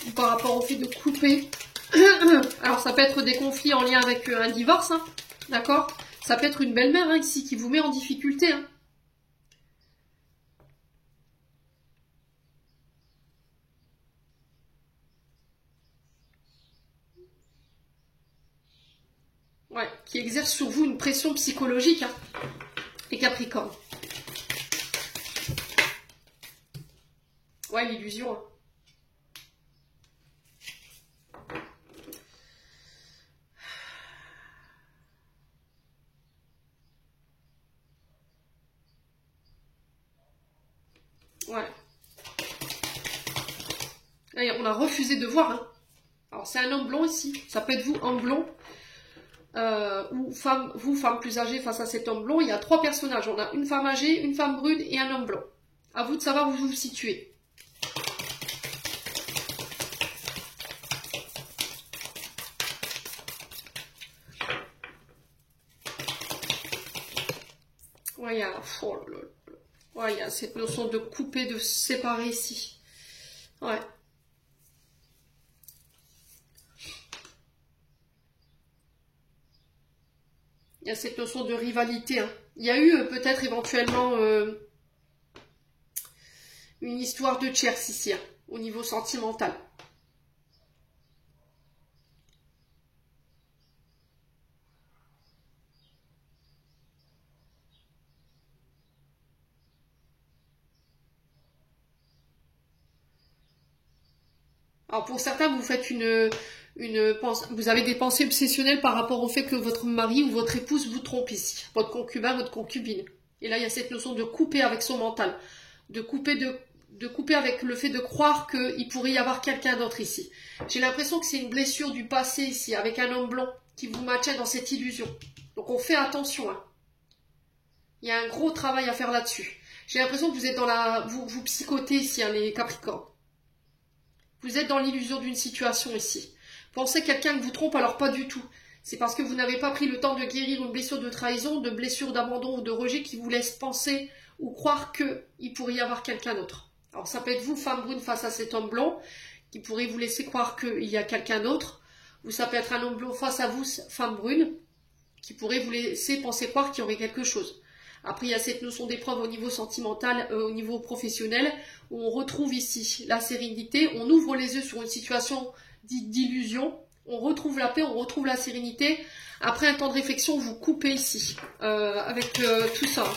Ou par rapport au fait de couper. Alors ça peut être des conflits en lien avec un divorce, hein, d'accord? Ça peut être une belle-mère hein, ici qui vous met en difficulté. Hein. Ouais, qui exerce sur vous une pression psychologique, hein, les Capricornes. Ouais, l'illusion. Hein. Ouais. Là, on a refusé de voir. Hein. Alors, c'est un homme blond ici. Ça peut être vous, homme blond. Ou femme, vous, femme plus âgée face à cet homme blond. Il y a 3 personnages. On a une femme âgée, une femme brune et un homme blond. À vous de savoir où vous vous situez. Ouais, il y a... Oh là là. Ouais, il y a cette notion de couper, de séparer ici. Ouais. Il y a cette notion de rivalité. Hein. Il y a eu peut-être éventuellement une histoire de tierce ici, hein, au niveau sentimental. Alors pour certains, vous faites vous avez des pensées obsessionnelles par rapport au fait que votre mari ou votre épouse vous trompe ici, votre concubin, votre concubine. Et là, il y a cette notion de couper avec son mental, de couper avec le fait de croire qu'il pourrait y avoir quelqu'un d'autre ici. J'ai l'impression que c'est une blessure du passé ici, avec un homme blond qui vous maintient dans cette illusion. Donc on fait attention. Hein. Il y a un gros travail à faire là-dessus. J'ai l'impression que vous êtes dans vous psychotez ici, hein, les Capricornes. Vous êtes dans l'illusion d'une situation ici. Pensez quelqu'un que vous trompe, alors pas du tout. C'est parce que vous n'avez pas pris le temps de guérir une blessure de trahison, de blessure d'abandon ou de rejet qui vous laisse penser ou croire qu'il pourrait y avoir quelqu'un d'autre. Alors ça peut être vous, femme brune, face à cet homme blond, qui pourrait vous laisser croire qu'il y a quelqu'un d'autre. Ou ça peut être un homme blond face à vous, femme brune, qui pourrait vous laisser penser croire qu'il y aurait quelque chose. Après, il y a cette notion d'épreuve au niveau sentimental, au niveau professionnel, où on retrouve ici la sérénité, on ouvre les yeux sur une situation dite d'illusion, on retrouve la paix, on retrouve la sérénité. Après un temps de réflexion, vous coupez ici, avec tout ça.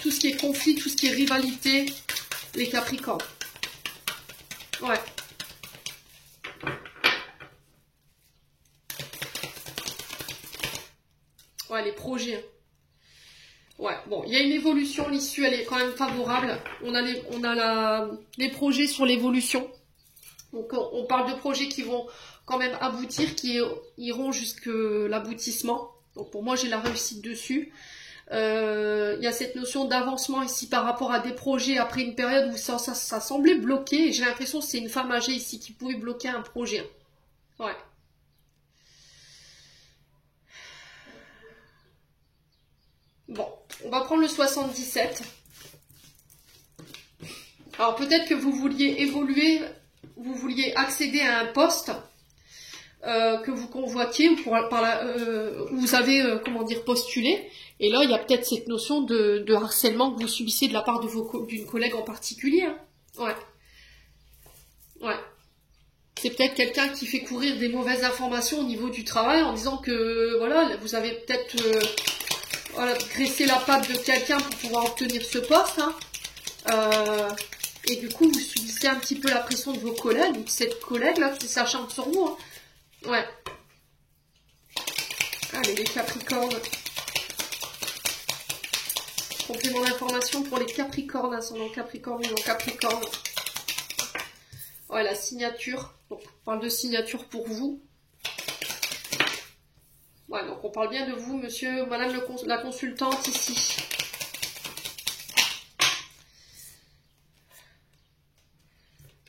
Tout ce qui est conflit, tout ce qui est rivalité, les Capricornes. Ouais. Ouais, les projets. Ouais, bon, il y a une évolution, l'issue, elle est quand même favorable. On a les projets sur l'évolution. Donc, on parle de projets qui vont quand même aboutir, qui iront jusqu'à l'aboutissement. Donc, pour moi, j'ai la réussite dessus. Il y a cette notion d'avancement ici par rapport à des projets après une période où ça semblait bloqué. Et j'ai l'impression que c'est une femme âgée ici qui pouvait bloquer un projet. Ouais. Bon, on va prendre le 77. Alors peut-être que vous vouliez évoluer, vous vouliez accéder à un poste que vous convoitiez, ou vous avez, comment dire, postulé. Et là, il y a peut-être cette notion de harcèlement que vous subissez de la part d'une collègue en particulier. Hein. Ouais. Ouais. C'est peut-être quelqu'un qui fait courir des mauvaises informations au niveau du travail en disant que, voilà, vous avez peut-être voilà, graissé la patte de quelqu'un pour pouvoir obtenir ce poste. Hein. Et du coup, vous subissez un petit peu la pression de vos collègues, ou de cette collègue-là qui s'acharne sur vous. Hein. Ouais. Allez, les Capricornes. Complément d'information pour les Capricornes, ascendant Capricorne ou non Capricorne. Ouais, la signature. Donc, on parle de signature pour vous. Ouais, donc on parle bien de vous, monsieur, madame la consultante ici.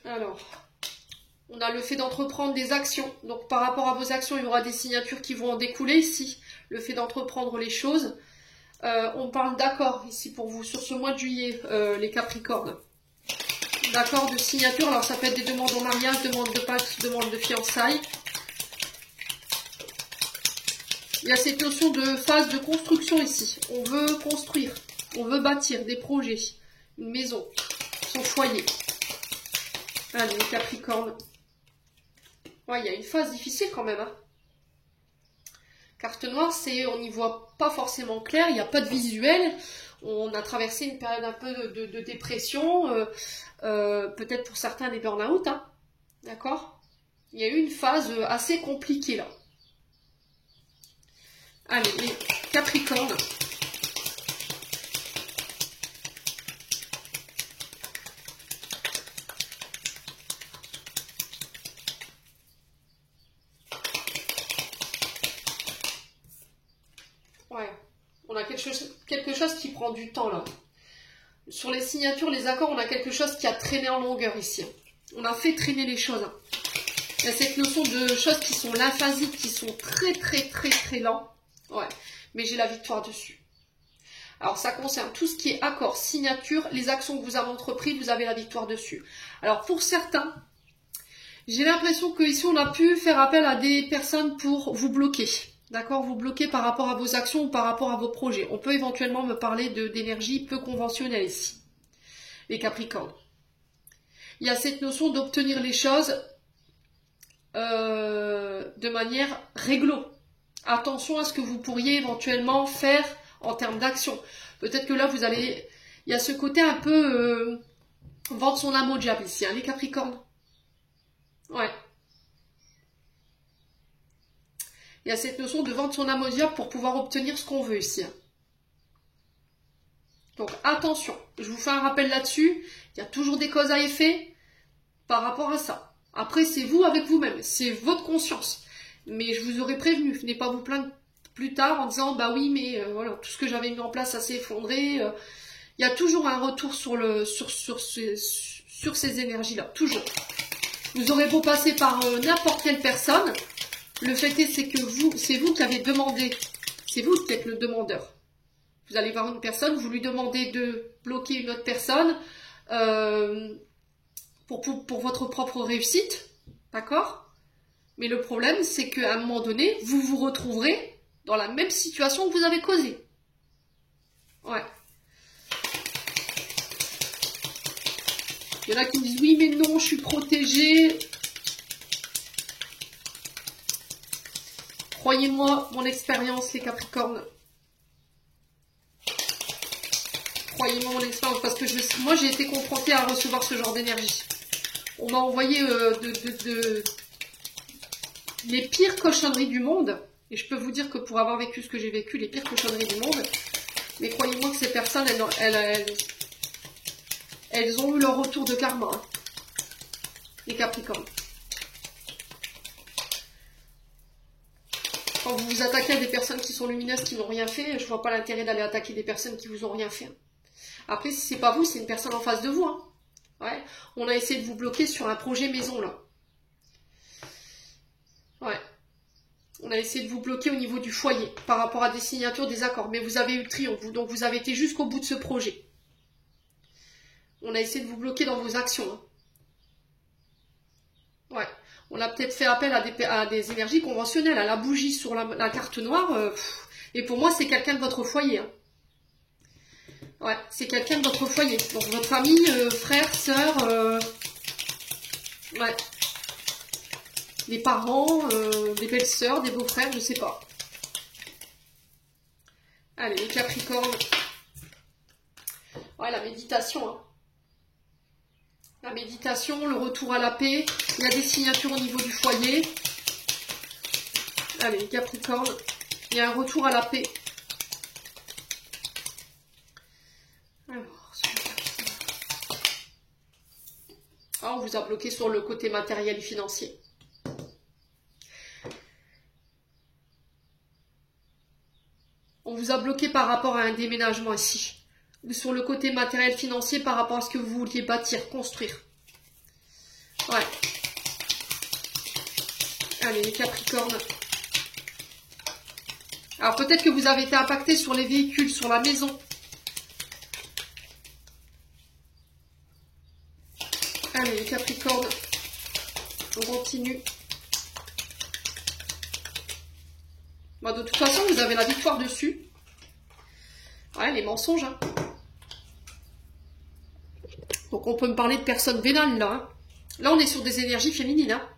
Alors, on a le fait d'entreprendre des actions. Donc, par rapport à vos actions, il y aura des signatures qui vont en découler ici. Le fait d'entreprendre les choses. On parle d'accord ici pour vous sur ce mois de juillet, les Capricornes. D'accord de signature. Alors, ça peut être des demandes en mariage, demandes de pacte, demandes de fiançailles. Il y a cette notion de phase de construction ici. On veut construire, on veut bâtir des projets, une maison, son foyer. Allez, les Capricornes. Ouais, il y a une phase difficile quand même. Hein. Carte noire, c'est on n'y voit pas forcément clair, il n'y a pas de visuel. On a traversé une période un peu de dépression, peut-être pour certains des burn-out. Hein. D'accord? Il y a eu une phase assez compliquée là. Allez, les Capricornes. Ouais, on a quelque chose qui prend du temps là. Sur les signatures, les accords, on a quelque chose qui a traîné en longueur ici. On a fait traîner les choses. Hein. Il y a cette notion de choses qui sont lymphasiques, qui sont très lents. Ouais, mais j'ai la victoire dessus. Alors, ça concerne tout ce qui est accord, signature, les actions que vous avez entreprises, vous avez la victoire dessus. Alors, pour certains, j'ai l'impression qu'ici, on a pu faire appel à des personnes pour vous bloquer. D'accord, vous bloquer par rapport à vos actions ou par rapport à vos projets. On peut éventuellement me parler d'énergie peu conventionnelle ici. Les Capricornes. Il y a cette notion d'obtenir les choses de manière réglo. Attention à ce que vous pourriez éventuellement faire en termes d'action. Peut-être que là, vous allez... Il y a ce côté un peu... vendre son âme au diable ici, hein, les Capricornes. Ouais. Il y a cette notion de vendre son âme au diable pour pouvoir obtenir ce qu'on veut ici. Hein. Donc, attention. Je vous fais un rappel là-dessus. Il y a toujours des causes à effet par rapport à ça. Après, c'est vous avec vous-même. C'est votre conscience. Mais je vous aurais prévenu, venez pas vous plaindre plus tard en disant bah oui mais voilà tout ce que j'avais mis en place ça s'est effondré. Il y a toujours un retour sur ces énergies-là, toujours. Vous aurez beau passer par n'importe quelle personne, le fait est c'est que c'est vous qui avez demandé, c'est vous qui êtes le demandeur. Vous allez voir une personne, vous lui demandez de bloquer une autre personne pour votre propre réussite, d'accord ? Mais le problème, c'est qu'à un moment donné, vous vous retrouverez dans la même situation que vous avez causée. Ouais. Il y en a qui me disent, oui, mais non, je suis protégée. Croyez-moi, mon expérience, les Capricornes. Croyez-moi, mon expérience, parce que moi, j'ai été confrontée à recevoir ce genre d'énergie. On m'a envoyé les pires cochonneries du monde, et je peux vous dire que pour avoir vécu ce que j'ai vécu, les pires cochonneries du monde, mais croyez-moi que ces personnes, elles ont eu leur retour de karma, hein. Les Capricornes. Quand vous vous attaquez à des personnes qui sont lumineuses, qui n'ont rien fait, je vois pas l'intérêt d'aller attaquer des personnes qui vous ont rien fait. Après, si c'est pas vous, c'est une personne en face de vous, hein. Ouais. On a essayé de vous bloquer sur un projet maison, là. Ouais. On a essayé de vous bloquer au niveau du foyer par rapport à des signatures, des accords. Mais vous avez eu le triomphe, donc vous avez été jusqu'au bout de ce projet. On a essayé de vous bloquer dans vos actions. Hein. Ouais. On a peut-être fait appel à des énergies conventionnelles, à la bougie sur la carte noire. Et pour moi, c'est quelqu'un de votre foyer. Hein. Ouais, c'est quelqu'un de votre foyer. Donc votre famille, frères, sœurs, ouais. Des parents, des belles-sœurs, des beaux-frères, je sais pas. Allez, les Capricornes. Ouais, la méditation. Hein. La méditation, le retour à la paix. Il y a des signatures au niveau du foyer. Allez, les Capricornes. Il y a un retour à la paix. Alors, on vous a bloqué sur le côté matériel et financier. On vous a bloqué par rapport à un déménagement ici. Ou sur le côté matériel financier par rapport à ce que vous vouliez bâtir, construire. Ouais. Allez, les Capricornes. Alors peut-être que vous avez été impacté sur les véhicules, sur la maison. Allez, les Capricornes. On continue. Bon, de toute façon, vous avez la victoire dessus. Ouais, les mensonges. Hein. Donc on peut me parler de personnes vénales là. Hein. Là, on est sur des énergies féminines. Hein.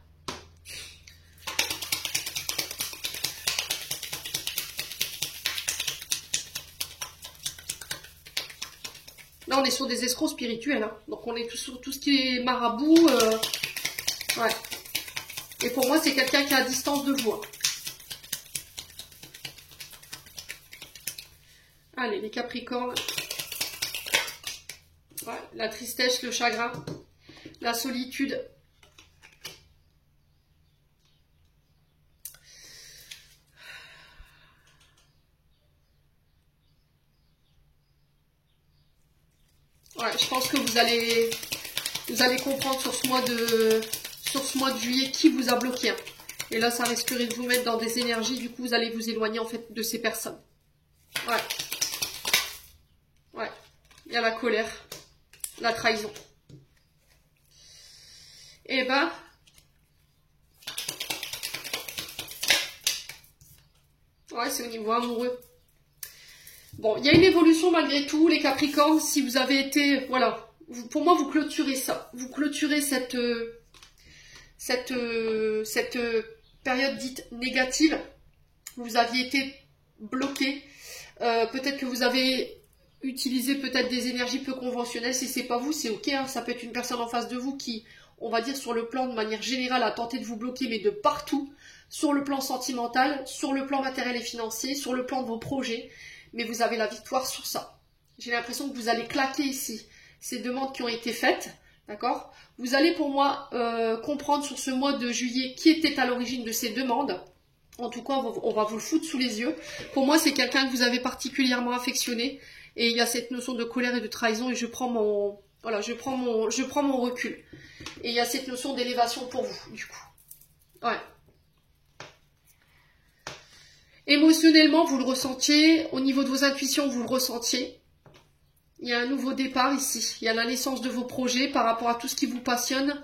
Là, on est sur des escrocs spirituels. Hein. Donc on est sur tout ce qui est marabout. Ouais. Et pour moi, c'est quelqu'un qui est à distance de vous. Hein. Allez, les Capricornes. Ouais, la tristesse, le chagrin, la solitude. Ouais, je pense que vous allez comprendre sur ce mois de juillet qui vous a bloqué. Hein. Et là, ça risquerait de vous mettre dans des énergies. Du coup, vous allez vous éloigner en fait de ces personnes. Ouais. Ouais. Il y a la colère. La trahison. Et ben, ouais, c'est au niveau amoureux. Bon, il y a une évolution malgré tout, les Capricornes, si vous avez été, voilà, pour moi, vous clôturez ça. Vous clôturez cette période dite négative. Vous aviez été bloqué. Peut-être que vous avez utilisé peut-être des énergies peu conventionnelles. Si c'est pas vous, c'est ok. Hein. Ça peut être une personne en face de vous qui, on va dire sur le plan de manière générale, a tenté de vous bloquer, mais de partout. Sur le plan sentimental, sur le plan matériel et financier, sur le plan de vos projets. Mais vous avez la victoire sur ça. J'ai l'impression que vous allez claquer ici ces demandes qui ont été faites. D'accord? Vous allez pour moi comprendre sur ce mois de juillet qui était à l'origine de ces demandes. En tout cas, on va vous le foutre sous les yeux. Pour moi, c'est quelqu'un que vous avez particulièrement affectionné. Et il y a cette notion de colère et de trahison. Et je prends mon recul. Et il y a cette notion d'élévation pour vous, du coup. Ouais. Émotionnellement, vous le ressentiez. Au niveau de vos intuitions, vous le ressentiez. Il y a un nouveau départ ici. Il y a la naissance de vos projets par rapport à tout ce qui vous passionne.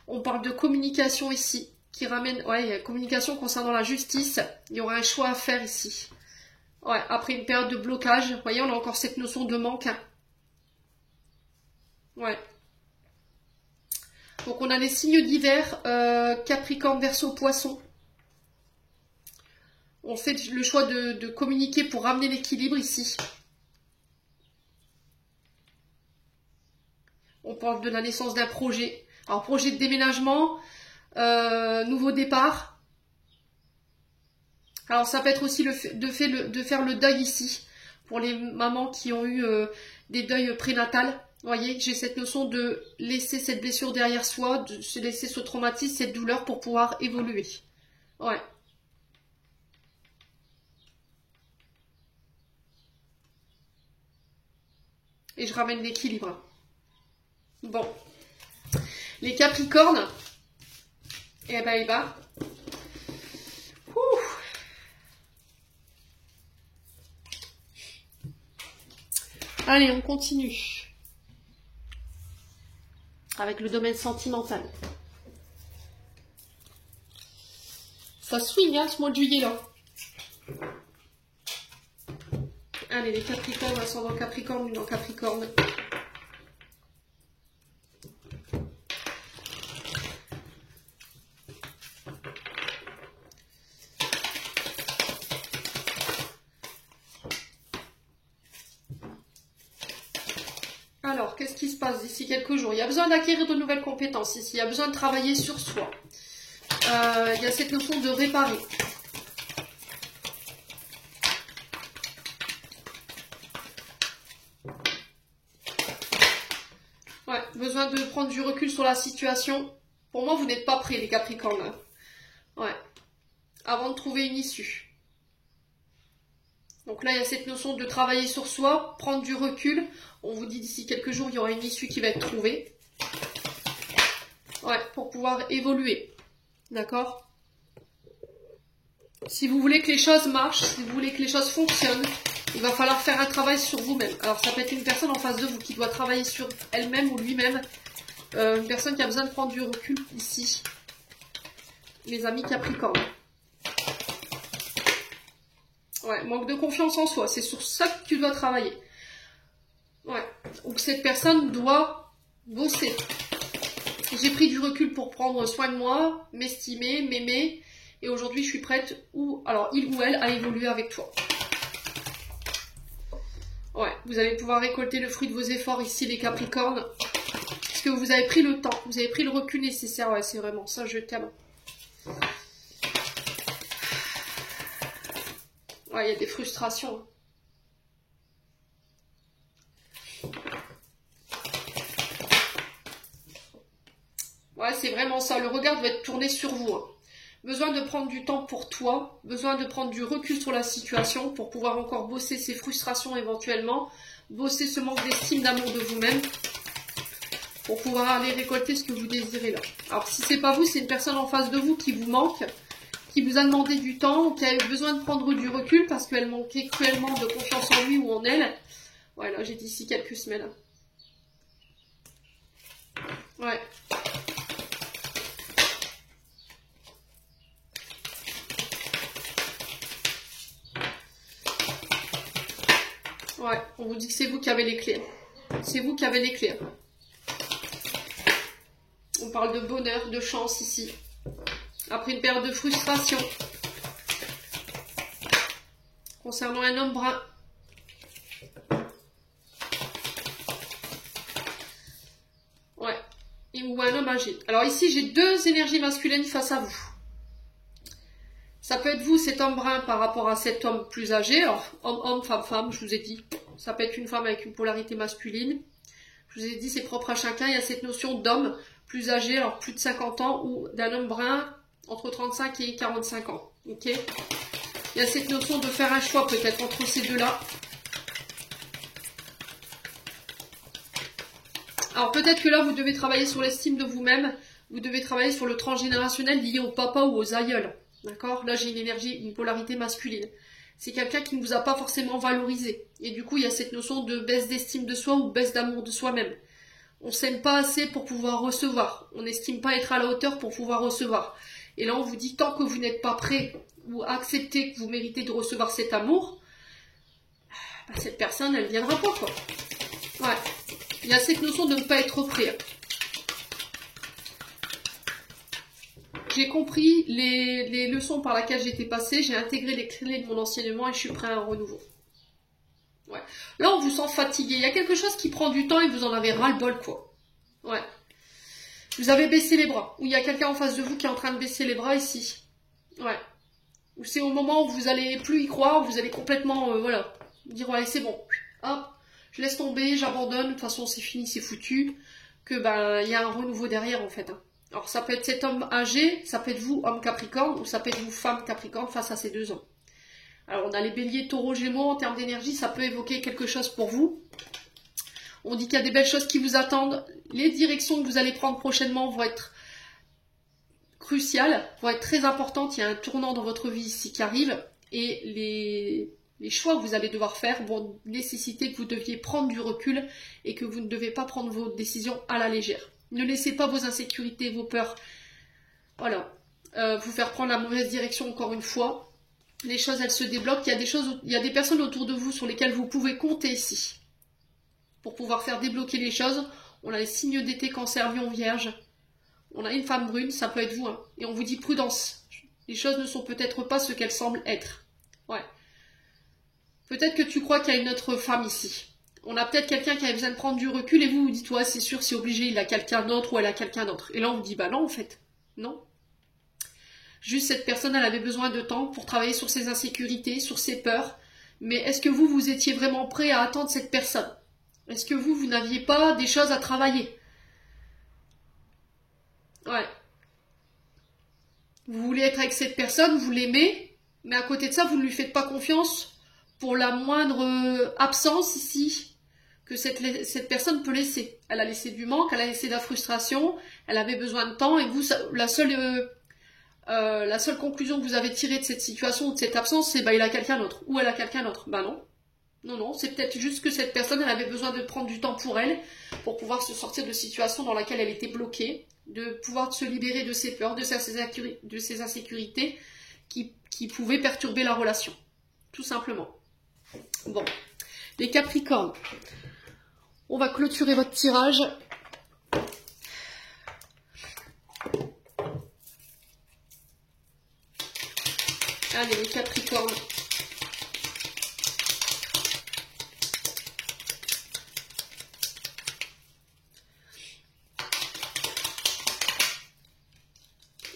On parle de communication ici. Qui ramène, ouais, communication concernant la justice. Il y aura un choix à faire ici. Ouais, après une période de blocage. Vous voyez, on a encore cette notion de manque. Hein. Ouais. Donc on a les signes d'hiver. Capricorne, Verseau, Poisson. On fait le choix de communiquer pour ramener l'équilibre ici. On parle de la naissance d'un projet. Alors, projet de déménagement, nouveau départ. Alors, ça peut être aussi de faire le deuil ici. Pour les mamans qui ont eu des deuils prénatales. Vous voyez, j'ai cette notion de laisser cette blessure derrière soi, de se laisser ce traumatisme, cette douleur pour pouvoir évoluer. Ouais. Et je ramène l'équilibre. Bon. Les Capricornes. Eh ben. Ouh. Allez, on continue. Avec le domaine sentimental. Ça swing, hein, ce mois de juillet, là. Allez, les Capricornes, ascendant Capricorne, lune en Capricorne. Alors, qu'est-ce qui se passe d'ici quelques jours? Il y a besoin d'acquérir de nouvelles compétences ici. Il y a besoin de travailler sur soi. Il y a cette notion de réparer. Ouais, besoin de prendre du recul sur la situation. Pour moi, vous n'êtes pas prêts, les Capricornes. Ouais. Avant de trouver une issue. Donc là, il y a cette notion de travailler sur soi, prendre du recul. On vous dit d'ici quelques jours, il y aura une issue qui va être trouvée. Ouais, pour pouvoir évoluer. D'accord? Si vous voulez que les choses marchent, si vous voulez que les choses fonctionnent, il va falloir faire un travail sur vous-même. Alors ça peut être une personne en face de vous qui doit travailler sur elle-même ou lui-même. Une personne qui a besoin de prendre du recul ici. Les amis Capricorne. Ouais, manque de confiance en soi. C'est sur ça que tu dois travailler. Ouais. Donc cette personne doit bosser. J'ai pris du recul pour prendre soin de moi, m'estimer, m'aimer. Et aujourd'hui, je suis prête, alors il ou elle, à évoluer avec toi. Ouais, vous allez pouvoir récolter le fruit de vos efforts ici, les Capricornes. Parce que vous avez pris le temps, vous avez pris le recul nécessaire. Ouais, c'est vraiment ça, je t'aime. Ouais, il y a des frustrations. Ouais, c'est vraiment ça. Le regard doit être tourné sur vous. Hein. Besoin de prendre du temps pour toi. Besoin de prendre du recul sur la situation pour pouvoir encore bosser ces frustrations éventuellement. Bosser ce manque d'estime, d'amour de vous-même. Pour pouvoir aller récolter ce que vous désirez là. Alors, si c'est pas vous, c'est une personne en face de vous qui vous manque. Qui vous a demandé du temps. Ou qui a eu besoin de prendre du recul parce qu'elle manquait cruellement de confiance en lui ou en elle. Ouais, là, j'ai dit ici quelques semaines. Ouais. Ouais, on vous dit que c'est vous qui avez les clés. C'est vous qui avez les clés. On parle de bonheur, de chance ici. Après une période de frustration. Concernant un homme brun. Ouais. Ou un homme âgé. Alors ici, j'ai deux énergies masculines face à vous. Ça peut être vous, cet homme brun, par rapport à cet homme plus âgé. Alors, homme, femme, je vous ai dit. Ça peut être une femme avec une polarité masculine. Je vous ai dit, c'est propre à chacun. Il y a cette notion d'homme plus âgé, alors plus de 50 ans, ou d'un homme brun entre 35 et 45 ans. Ok ? Il y a cette notion de faire un choix peut-être entre ces deux-là. Alors peut-être que là, vous devez travailler sur l'estime de vous-même. Vous devez travailler sur le transgénérationnel lié au papa ou aux aïeuls. D'accord? Là, j'ai une énergie, une polarité masculine. C'est quelqu'un qui ne vous a pas forcément valorisé. Et du coup, il y a cette notion de baisse d'estime de soi ou baisse d'amour de soi-même. On s'aime pas assez pour pouvoir recevoir. On n'estime pas être à la hauteur pour pouvoir recevoir. Et là, on vous dit, tant que vous n'êtes pas prêt ou acceptez que vous méritez de recevoir cet amour, bah, cette personne, elle viendra pas, quoi. Ouais. Il y a cette notion de ne pas être prêt. J'ai compris les leçons par lesquelles j'étais passée, j'ai intégré les clés de mon enseignement et je suis prêt à un renouveau. Ouais. Là, on vous sent fatigué. Il y a quelque chose qui prend du temps et vous en avez ras-le-bol, quoi. Ouais. Vous avez baissé les bras. Ou il y a quelqu'un en face de vous qui est en train de baisser les bras ici. Ouais. Ou c'est au moment où vous allez plus y croire, vous allez complètement, voilà, dire, ouais, c'est bon. Hop, je laisse tomber, j'abandonne, de toute façon, c'est fini, c'est foutu. Que, ben, il y a un renouveau derrière, en fait, hein. Alors, ça peut être cet homme âgé, ça peut être vous, homme Capricorne, ou ça peut être vous, femme Capricorne, face à ces deux hommes. Alors, on a les béliers, taureaux, gémeaux, en termes d'énergie, ça peut évoquer quelque chose pour vous. On dit qu'il y a des belles choses qui vous attendent. Les directions que vous allez prendre prochainement vont être cruciales, vont être très importantes. Il y a un tournant dans votre vie ici qui arrive. Et les choix que vous allez devoir faire vont nécessiter que vous deviez prendre du recul et que vous ne devez pas prendre vos décisions à la légère. Ne laissez pas vos insécurités, vos peurs, voilà, vous faire prendre la mauvaise direction encore une fois. Les choses, elles se débloquent. Il y a des personnes autour de vous sur lesquelles vous pouvez compter ici. Pour pouvoir faire débloquer les choses, on a les signes d'été, Cancer, Lion, Vierge. On a une femme brune, ça peut être vous. Hein. Et on vous dit prudence. Les choses ne sont peut-être pas ce qu'elles semblent être. Ouais. Peut-être que tu crois qu'il y a une autre femme ici. On a peut-être quelqu'un qui a besoin de prendre du recul et vous vous dites, ouais, c'est sûr, c'est obligé, il a quelqu'un d'autre ou elle a quelqu'un d'autre. Et là, on vous dit, bah non, en fait. Non. Juste cette personne, elle avait besoin de temps pour travailler sur ses insécurités, sur ses peurs. Mais est-ce que vous étiez vraiment prêt à attendre cette personne? Est-ce que vous n'aviez pas des choses à travailler? Ouais. Vous voulez être avec cette personne, vous l'aimez, mais à côté de ça, vous ne lui faites pas confiance pour la moindre absence ici que cette personne peut laisser. Elle a laissé du manque, elle a laissé de la frustration, elle avait besoin de temps, et vous, la seule conclusion que vous avez tirée de cette situation ou de cette absence, c'est bah il a quelqu'un d'autre, ou elle a quelqu'un d'autre. Bah non. Non, c'est peut-être juste que cette personne, elle avait besoin de prendre du temps pour elle, pour pouvoir se sortir de situations dans laquelle elle était bloquée, de pouvoir se libérer de ses peurs, de ses insécurités qui pouvaient perturber la relation. Tout simplement. Bon, les Capricornes, on va clôturer votre tirage. Allez, les Capricornes.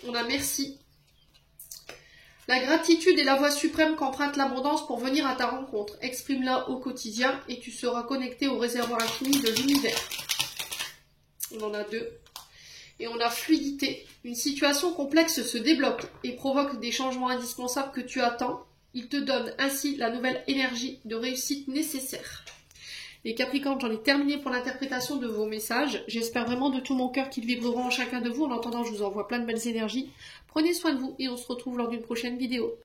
On a merci. La gratitude est la voie suprême qu'emprunte l'abondance pour venir à ta rencontre. Exprime-la au quotidien et tu seras connecté au réservoir infini de l'univers. On en a deux. Et on a fluidité. Une situation complexe se débloque et provoque des changements indispensables que tu attends. Il te donne ainsi la nouvelle énergie de réussite nécessaire. Les Capricornes, j'en ai terminé pour l'interprétation de vos messages. J'espère vraiment de tout mon cœur qu'ils vibreront en chacun de vous. En attendant, je vous envoie plein de belles énergies. Prenez soin de vous et on se retrouve lors d'une prochaine vidéo.